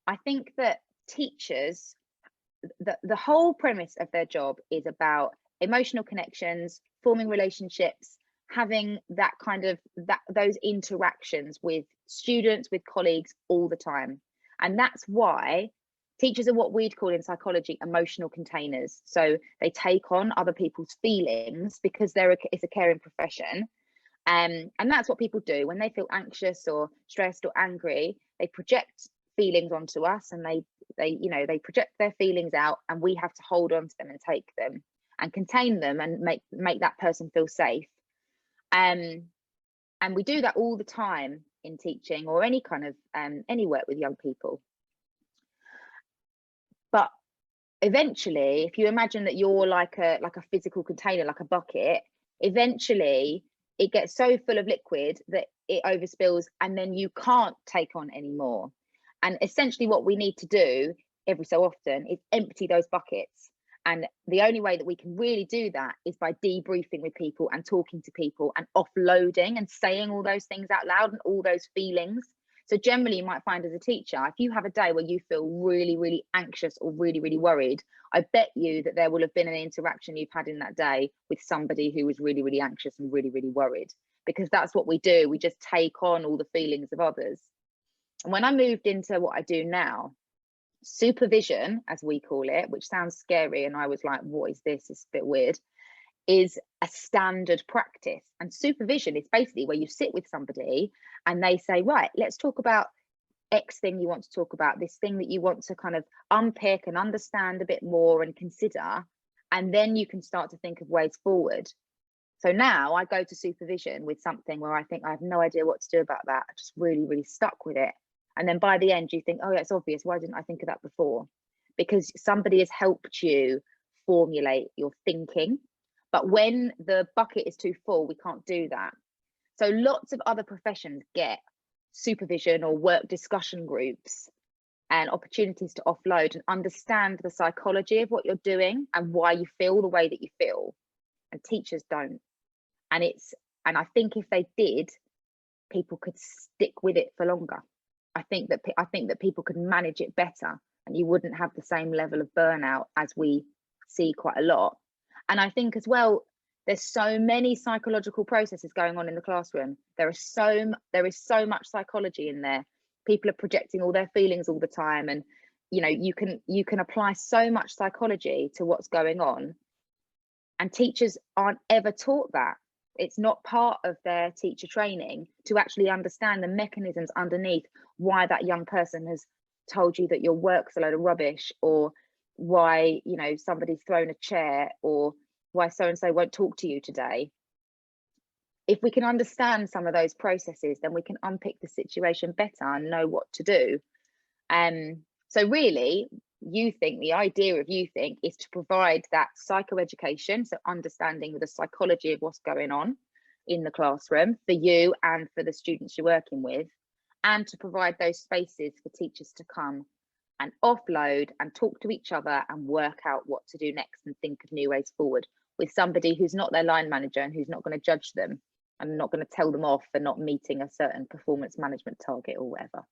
I think that teachers, the whole premise of their job is about emotional connections, forming relationships, having that kind of those interactions with students, with colleagues all the time. And that's why teachers are what we'd call in psychology emotional containers. So they take on other people's feelings because it's a caring profession. And that's what people do when they feel anxious or stressed or angry. They project feelings onto us, and they project their feelings out, and we have to hold on to them and take them and contain them and make that person feel safe. And we do that all the time in teaching or any kind of any work with young people. But eventually, if you imagine that you're like a physical container, like a bucket, eventually it gets so full of liquid that it overspills, and then you can't take on any more. And essentially what we need to do every so often is empty those buckets. And the only way that we can really do that is by debriefing with people and talking to people and offloading and saying all those things out loud and all those feelings. So generally you might find as a teacher, if you have a day where you feel really, really anxious or really, really worried, I bet you that there will have been an interaction you've had in that day with somebody who was really, really anxious and really, really worried, because that's what we do. We just take on all the feelings of others. And when I moved into what I do now, supervision, as we call it, which sounds scary, and I was like, what is this? It's a bit weird, is a standard practice. And supervision is basically where you sit with somebody and they say, right, let's talk about X thing you want to talk about, this thing that you want to kind of unpick and understand a bit more and consider, and then you can start to think of ways forward. So now I go to supervision with something where I think I have no idea what to do about that. I just really, really stuck with it. And then by the end, you think, oh, yeah, it's obvious. Why didn't I think of that before? Because somebody has helped you formulate your thinking. But when the bucket is too full, we can't do that. So lots of other professions get supervision or work discussion groups and opportunities to offload and understand the psychology of what you're doing and why you feel the way that you feel. And teachers don't. And I think if they did, people could stick with it for longer. I think that people could manage it better, and you wouldn't have the same level of burnout as we see quite a lot. And I think as well, there's so many psychological processes going on in the classroom. There is so much psychology in there. People are projecting all their feelings all the time, and you can apply so much psychology to what's going on, and teachers aren't ever taught that. It's not part of their teacher training to actually understand the mechanisms underneath why that young person has told you that your work's a load of rubbish, or why somebody's thrown a chair, or why so and so won't talk to you today. If we can understand some of those processes, then we can unpick the situation better and know what to do. So really, the idea of YouThink is to provide that psychoeducation, so understanding the psychology of what's going on in the classroom for you and for the students you're working with, and to provide those spaces for teachers to come and offload and talk to each other and work out what to do next and think of new ways forward with somebody who's not their line manager and who's not going to judge them and not going to tell them off for not meeting a certain performance management target or whatever.